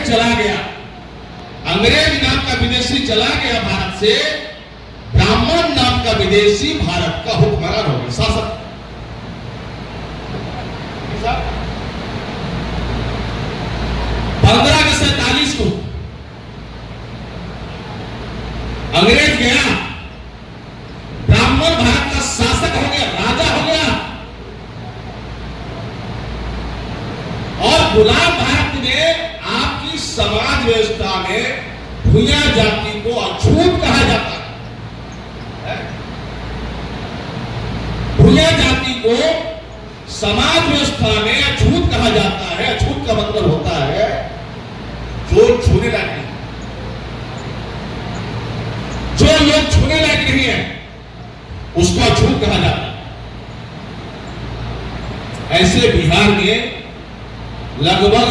चला गया, अंग्रेज नाम का विदेशी चला गया भारत से, ब्राह्मण नाम का विदेशी भारत का हुक्मरान हो गया, शासक। 15 अगस्त 47 को अंग्रेज गया, ब्राह्मण भारत का शासक हो गया, राजा हो गया, और गुलाम भारत में आपकी समाज व्यवस्था में भूया जाति को अछूत कहा जाता है। भूया जाति को समाज व्यवस्था में अछूत कहा जाता है। अछूत का मतलब होता है जो छूने लायक नहीं, जो लोग छूने लायक नहीं है उसको अछूत कहा जाता है। ऐसे बिहार में लगभग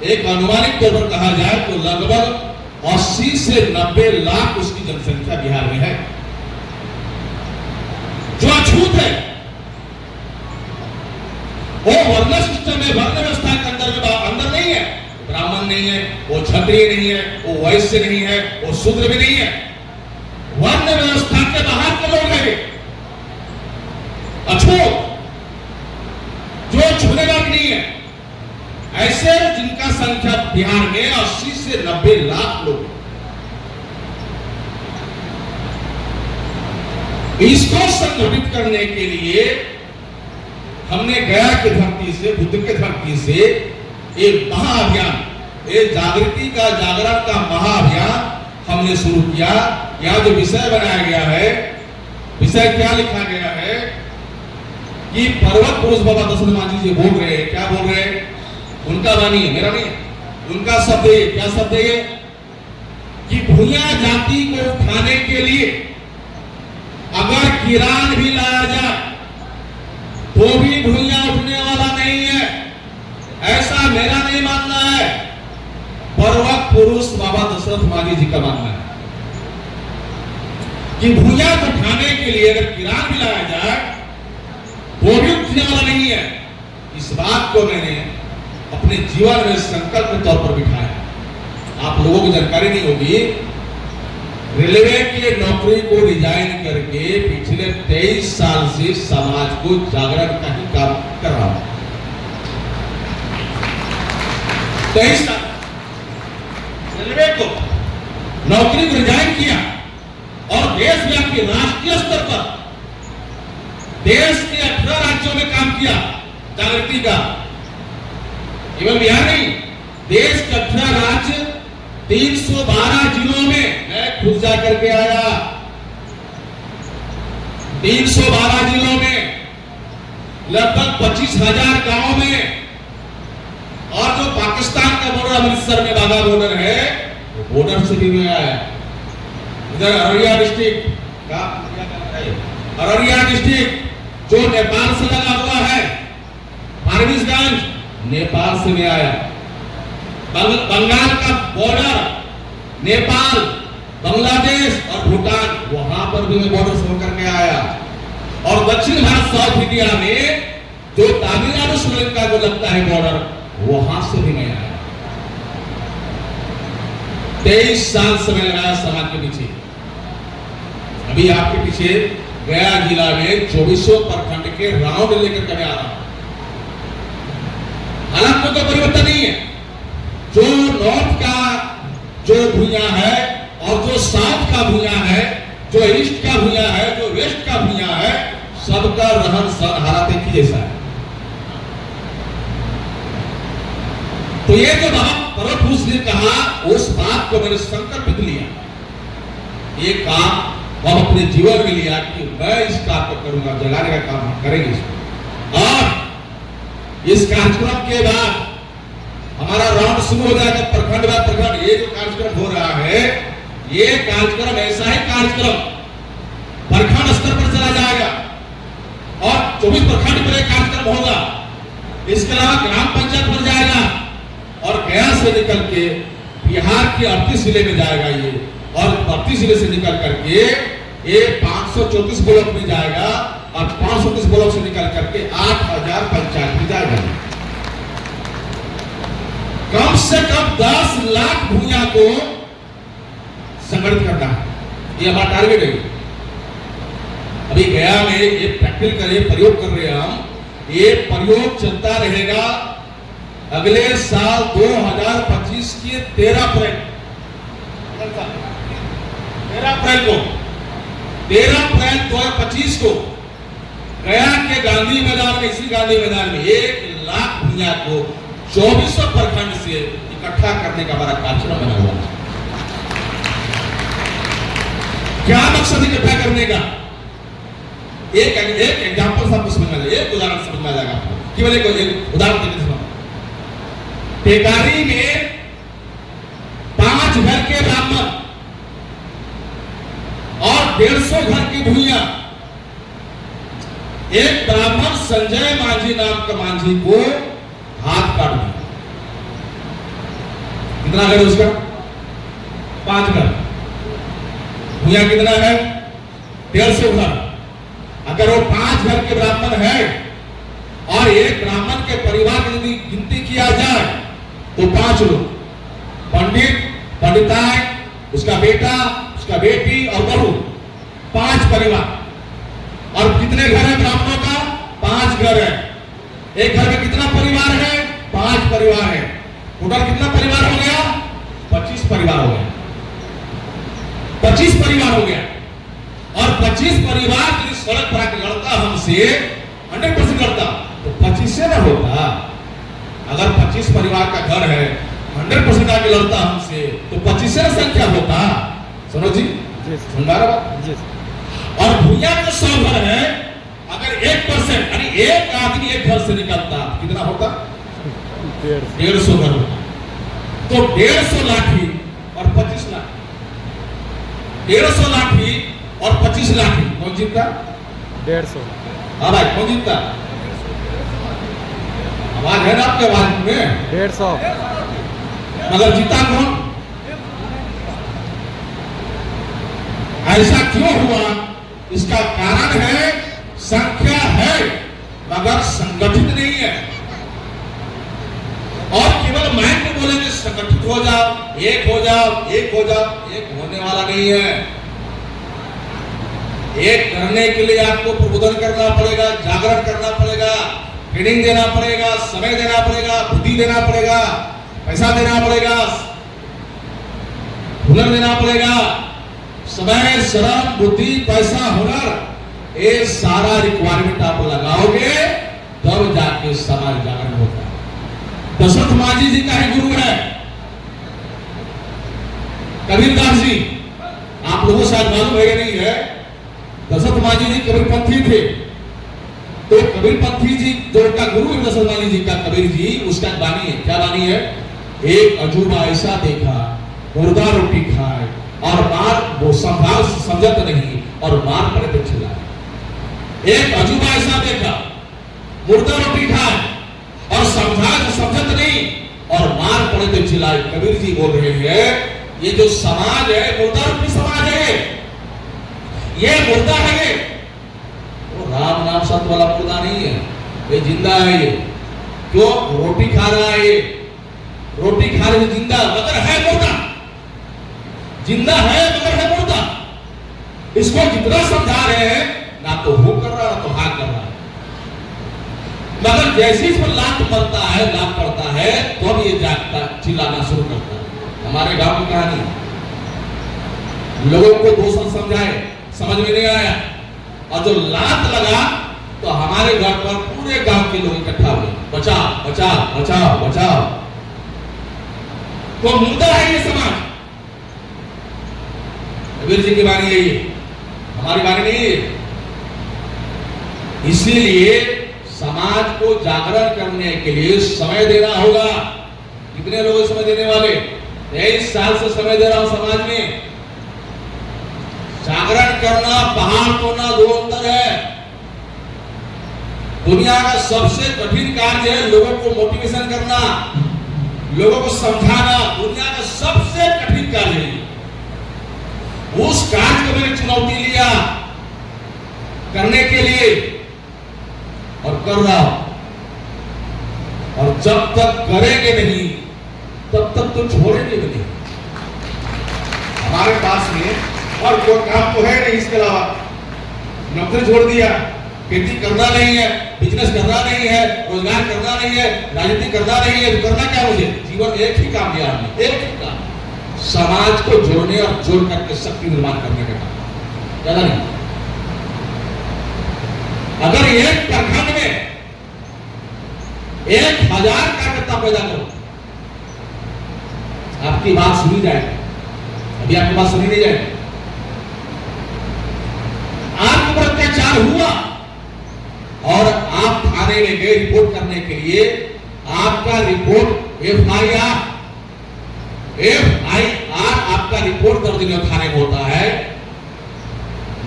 एक अनुमानिक तौर पर कहा जाए तो लगभग 80 से 90 लाख उसकी जनसंख्या बिहार में है जो अछूत है। वो वर्ण सिस्टम में, वर्ण व्यवस्था के अंदर नहीं है, ब्राह्मण नहीं है, वो क्षत्रिय नहीं है, वो वैश्य नहीं है, वो शूद्र भी नहीं है, वर्ण व्यवस्था के बाहर के लोग हैं, अछूत, जो छूने लायक नहीं है। ऐसे जिनका संख्या बिहार में 80 से 90 लाख लोग। इसको संगठित करने के लिए हमने गया की धरती से, बुद्ध की धरती से एक महाअभियान, एक जागृति का, जागरण का महाअभियान हमने शुरू किया। यहां जो विषय बनाया गया है, विषय क्या लिखा गया है कि पर्वत पुरुष बाबा दशरथ मांझी जी बोल रहे हैं। क्या बोल रहे हैं? उनका वाणी है, मेरा नहीं, उनका शब्द है। क्या शब्द है? कि भूया जाति को उठाने के लिए अगर किरान भी लाया जाए तो भी भूया उठने वाला नहीं है, ऐसा मेरा नहीं मानना है, पर्वत पुरुष बाबा दशरथ मांझी जी का मानना है कि भूया को उठाने के लिए अगर किरान भी लाया जाए तो भी उठने वाला नहीं है। इस बात को मैंने अपने जीवन में संकल्प के तौर पर बिठाया। आप लोगों को जानकारी नहीं होगी, रेलवे की नौकरी को रिजाइन करके पिछले 23 साल से समाज को जागरण का ही काम कर रहा हूं। 23 साल रेलवे को नौकरी को रिजाइन किया और देशव्यापी राष्ट्रीय स्तर पर देश के 18 राज्यों में काम किया जागृति का। केवल बिहार नहीं, देश के 18 राज्य 312 जिलों में मैं खुद जाकर के आया। 312 जिलों में लगभग 25,000 गांवों में, और जो पाकिस्तान का बॉर्डर अमृतसर में वाघा बॉर्डर है, वो बॉर्डर से भी मैं आया। इधर अररिया डिस्ट्रिक्ट का, अररिया डिस्ट्रिक्ट जो नेपाल से लगा हुआ है, फारबिसगंज नेपाल से मैं आया। बंगाल का बॉर्डर नेपाल, बांग्लादेश और भूटान, वहां पर भी मैं बॉर्डर से होकर के आया। और दक्षिण भारत, साउथ इंडिया में जो तमिलनाडु श्रीलंका को लगता है बॉर्डर, वहां से भी मैं आया। 23 साल समय लगाया समाज के पीछे। अभी आपके पीछे गया जिला में 24 प्रखंड के राउंड लेकर के आ रहा हूं। हालात में तो परिवर्तन नहीं है। जो नॉर्थ का जो भूया है और जो साउथ का भूया है, जो ईस्ट का भूया है, जो वेस्ट का भूया है, सबका रहन सहन हालात एक ही जैसा है। तो ये जो पर्वत पुरुष ने कहा, उस बात को मैंने संकल्पित लिया, ये काम हम अपने जीवन में लिया कि मैं इस काम को करूंगा, जगाने का काम हम करेंगे इसको। और इस कार्यक्रम के बाद हमारा राउंड शुरू हो जाएगा, प्रखंड बाय प्रखंड। ये जो कार्यक्रम हो रहा है, ये कार्यक्रम ऐसा ही कार्यक्रम प्रखंड स्तर पर चला जाएगा और 24 प्रखंड पर एक कार्यक्रम होगा। इसके अलावा ग्राम पंचायत पर जाएगा और गया से निकल के बिहार के 38 जिले में जाएगा ये, और 32 जिले से निकल करके ये 534 ब्लॉक में जाएगा और 530 ब्लॉक से निकल करके 8,000 पंचायत में जाएगा। कम से कम 10 लाख भूया को संगठित करना है, ये हमारा टारगेट है। अभी गया में ये प्रैक्टिकल करे प्रयोग कर रहे हैं हम, ये प्रयोग चलता रहेगा अगले साल 2025 की 13 अप्रैल को 2025 को गया के गांधी मैदान में, इसी गांधी मैदान में 1 लाख भूया को 2400 प्रखंड से इकट्ठा करने का हमारा कार्यक्रम बना हुआ है। क्या मकसद इकट्ठा करने का? एक एग्जाम्पल सबको समझ में आ जाएगा, एक उदाहरण समझ में आ जाएगा आपको। केवल एक उदाहरण देकर सुनो। टेकारी में 5 घर के ब्राह्मण और 150 घर की भूया, एक ब्राह्मण संजय मांझी नाम का मांझी को हाथ काट दिया। कितना घर उसका? 5 घर। भूया कितना है? 150 घर। अगर वो 5 घर के ब्राह्मण है और एक ब्राह्मण के परिवार की यदि गिनती किया जाए तो 5 लोग, पंडित, पंडिताई, उसका बेटा, उसका बेटी और बहू, 5 परिवार। और कितने घर है ब्राह्मणों का? 5 घर है। एक घर में कितना परिवार है? 5 परिवार है। टोटल कितना परिवार हो गया? 25 परिवार हो गया। 25 परिवार हो गया। और 25 परिवार यदि सड़क पर आके लड़ता हमसे 100% लड़ता तो 25 से ना होता। अगर 25 परिवार का घर है, 100% आके लड़ता हमसे तो 25 से ना संख्या होता। सुनो जी, सुन पा रहे हो? और भूया का 100 घर है, अगर 1% यानी एक आदमी एक घर से निकलता कितना होता? 150 घर होता। तो 150 लाठी और 25 लाठी, 150 लाठी और 25 लाठी, कौन जीतता? 150। हाँ भाई, कौन जीतता? आवाज है ना आपके आवाज में? 150। मगर जीता कौन? ऐसा क्यों हुआ? इसका कारण है संख्या है मगर संगठित नहीं है। और केवल माइंड में बोलेंगे संगठित हो जाओ, एक हो जाओ, एक हो जाओ, एक होने वाला नहीं है। एक करने के लिए आपको प्रबोधन करना पड़ेगा, जागरण करना पड़ेगा, ट्रेनिंग देना पड़ेगा, समय देना पड़ेगा, बुद्धि देना पड़ेगा, पैसा देना पड़ेगा, हुनर देना पड़ेगा। समय, श्रम, बुद्धि, पैसा, हुनर, ये सारा रिक्वायरमेंट आप लगाओगे तब जाके समाज जागरण होता है। दशरथ मांझी जी का ही गुरु है कबीरदास जी। आप लोगों से आज मालूम है नहीं है, दशरथ मांझी जी कबीरपंथी थे। तो कबीरपंथी जी जो उनका गुरु है दशरथ मांझी जी का, कबीर जी, उसका बानी है। क्या बानी है? एक अजूबा ऐसा देखा, मुर्दा रोटी खाए और मार, वो समझत नहीं और मार पड़े तो चिल्लाए। एक अजूबा ऐसा देखा, मुर्दा रोटी खाए और समझत नहीं और मार पड़े तो चिल्लाए। कबीर जी बोल रहे हैं ये जो समाज है मुर्दा रूपी समाज है, ये मुर्दा है। ये वो राम नाम सत्य वाला मुर्दा नहीं है, ये जिंदा है। ये क्यों? रोटी खा रहा है, ये रोटी खा रहे जिंदा मगर है मुर्दा, जिंदा है मगर है मुर्दा। इसको जितना समझा रहे हैं ना तो वो कर रहा ना तो हाँ कर रहा है, मगर जैसे इस पर लात पड़ता है, लात पड़ता है तो अब ये जागता, चिल्लाना शुरू करता है। हमारे गांव की कहानी, लोगों को 2 साल समझाए, समझ में नहीं आया, और जो लात लगा तो हमारे घर पर पूरे गांव के लोग इकट्ठा हुए, बचाओ बचाओ बचाओ बचाओ। तो मुद्दा है ये समाज। कबीर जी की वाणी है ये, हमारी वाणी नहीं है। इसीलिए समाज को जागरण करने के लिए समय देना होगा। कितने लोग समय देने वाले? 23 साल से समय दे रहा हूं समाज में। जागरण करना, पहाड़ तोड़ना 2 अंतर है। दुनिया का सबसे कठिन कार्य है लोगों को मोटिवेशन करना, लोगों को समझाना। दुनिया का सबसे कठिन कार्य है। उस कार्य को मैंने चुनौती लिया करने के लिए और कर रहा हूं। और जब तक करेंगे नहीं तब तक तो छोड़े नहीं बने हमारे पास में और कोई काम तो है नहीं इसके अलावा। नौकरी छोड़ दिया, खेती करना नहीं है, बिजनेस करना नहीं है, रोजगार करना नहीं है, राजनीति करना नहीं है, तो करना क्या मुझे? जीवन एक ही काम दिया हमने, एक ही काम, समाज को जोड़ने और जोड़ करके शक्ति निर्माण करने का काम, ज्यादा नहीं। अगर एक प्रखंड में 1000 कार्यकर्ता पैदा करो, आपकी बात सुनी जाएगी। अभी आपकी बात सुनी नहीं जाएगी। आपके ऊपर अत्याचार हुआ और आप थाने में गए रिपोर्ट करने के लिए, आपका रिपोर्ट FIR आपका रिपोर्ट दर्ज नहीं थाने में होता है,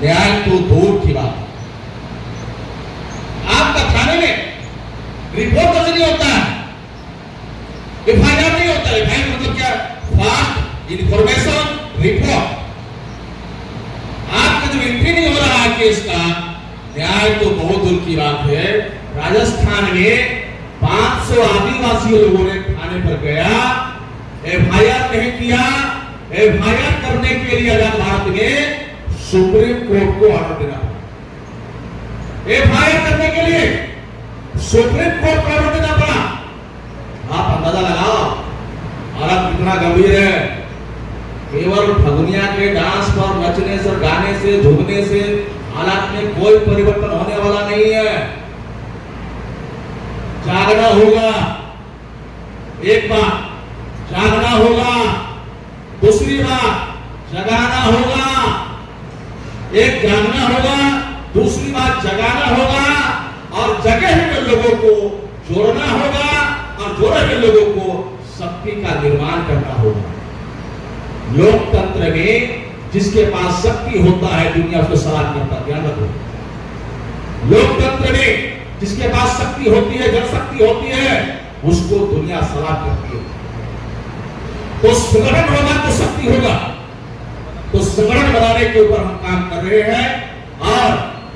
न्याय तो दूर की बात। आपका थाने में रिपोर्ट दर्ज नहीं होता है, FIR नहीं होता है। FIR मतलब क्या? Fast information report. आपका जो एंट्री नहीं हो रहा है केस का, न्याय तो बहुत दूर की बात है। राजस्थान में 500 आदिवासी लोगों ने थाने पर गया, FIR नहीं किया। FIR करने के लिए आजाद भारत में सुप्रीम कोर्ट को ऑर्डर देना पड़ा। FIR करने के लिए सुप्रीम कोर्ट को ऑर्डर देना पड़ा। आप अंदाजा लगाओ हालत कितना गंभीर है। केवल फगुनिया के डांस पर नचने से, गाने से, झूमने से हालात में कोई परिवर्तन होने वाला नहीं है। जागना होगा, एक बात जागना होगा, दूसरी बात जगाना होगा। एक जागना होगा, दूसरी बात जगाना होगा, और जगे हुए लोगों को जोड़ना होगा, और जोड़े हुए लोगों को शक्ति का निर्माण करना होगा। लोकतंत्र में जिसके पास शक्ति होता है दुनिया उसको सलाम करता है, ध्यान रखो। लोकतंत्र में जिसके पास शक्ति होती है, जनशक्ति होती है, उसको दुनिया सलाम करती है। तो संगठन होगा तो शक्ति होगा। तो संगठन बनाने के ऊपर हम काम कर रहे हैं और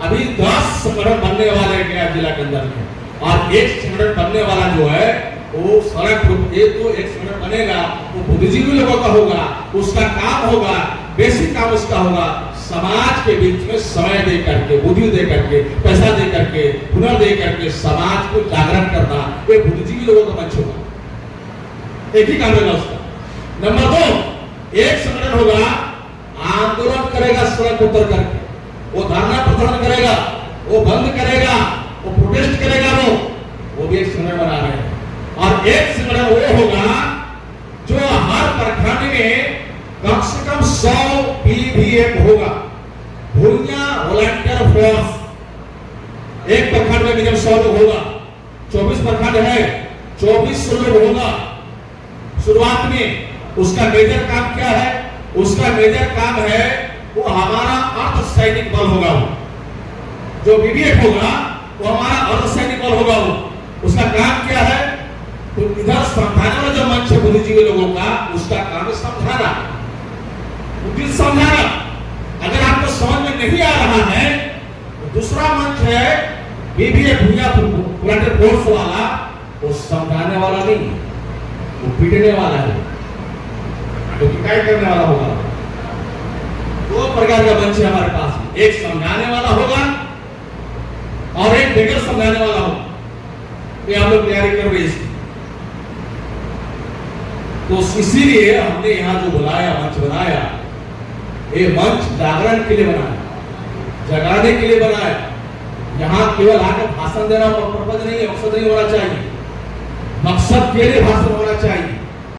अभी 10 संगठन बनने वाले गया जिला के अंदर में, और एक संगठन बनने वाला जो है वो सड़क रूप तो एक संगठन बनेगा, वो बुद्धिजीवी लोगों का होगा, उसका काम होगा, बेसिक काम उसका होगा समाज के बीच में समय दे करके, बुद्धि दे करके, पैसा दे करके, हुनर दे करके समाज को जागरण करना, ये बुद्धिजीवी लोगों का मंच होगा। एक ही काम होगा उसका। नंबर 2, एक संगठन होगा आंदोलन करेगा, सड़क उतर करके वो धरना प्रदर्शन करेगा, वो बंद करेगा, वो प्रोटेस्ट करेगा, वो भी एक संगठन बना रहे हैं। और एक संगठन वो होगा जो हर प्रखंड में कम से कम 100 PVF होगा, भूमिया वॉलंटियर फोर्स। एक प्रखंड में मिनिमम 100 लोग होगा, 24 प्रखंड है, 2400 लोग होगा। शुरुआत में उसका मेजर काम क्या है? उसका मेजर काम है वो हमारा अर्धसैनिक बल होगा। वो जो BVF होगा वो हमारा अर्धसैनिक बल होगा। वो उसका काम क्या है? तो इधर समझाने वाला जो मंच है बुद्धिजीवी लोगों का, उसका काम है समझाना, बुद्धि समझाना। अगर आपको समझ में नहीं आ रहा है तो दूसरा मंच है BVF भूमिया वॉलंटियर फोर्स वाला, वो समझाने वाला नहीं, वो पीटने वाला है, तो पिटाई करने वाला होगा। 2 प्रकार का मंच है हमारे पास, एक समझाने वाला होगा और एक बगैर समझाने वाला होगा। ये हम लोग तैयारी कर रहे हैं। तो इसीलिए हमने यहाँ जो बुलाया, मंच बनाया, ये मंच जागरण के लिए बनाया, जगाने के लिए बनाया। यहाँ केवल आकर भाषण देना पर्पज नहीं है, मकसद नहीं होना चाहिए। मकसद के लिए भाषण होना चाहिए।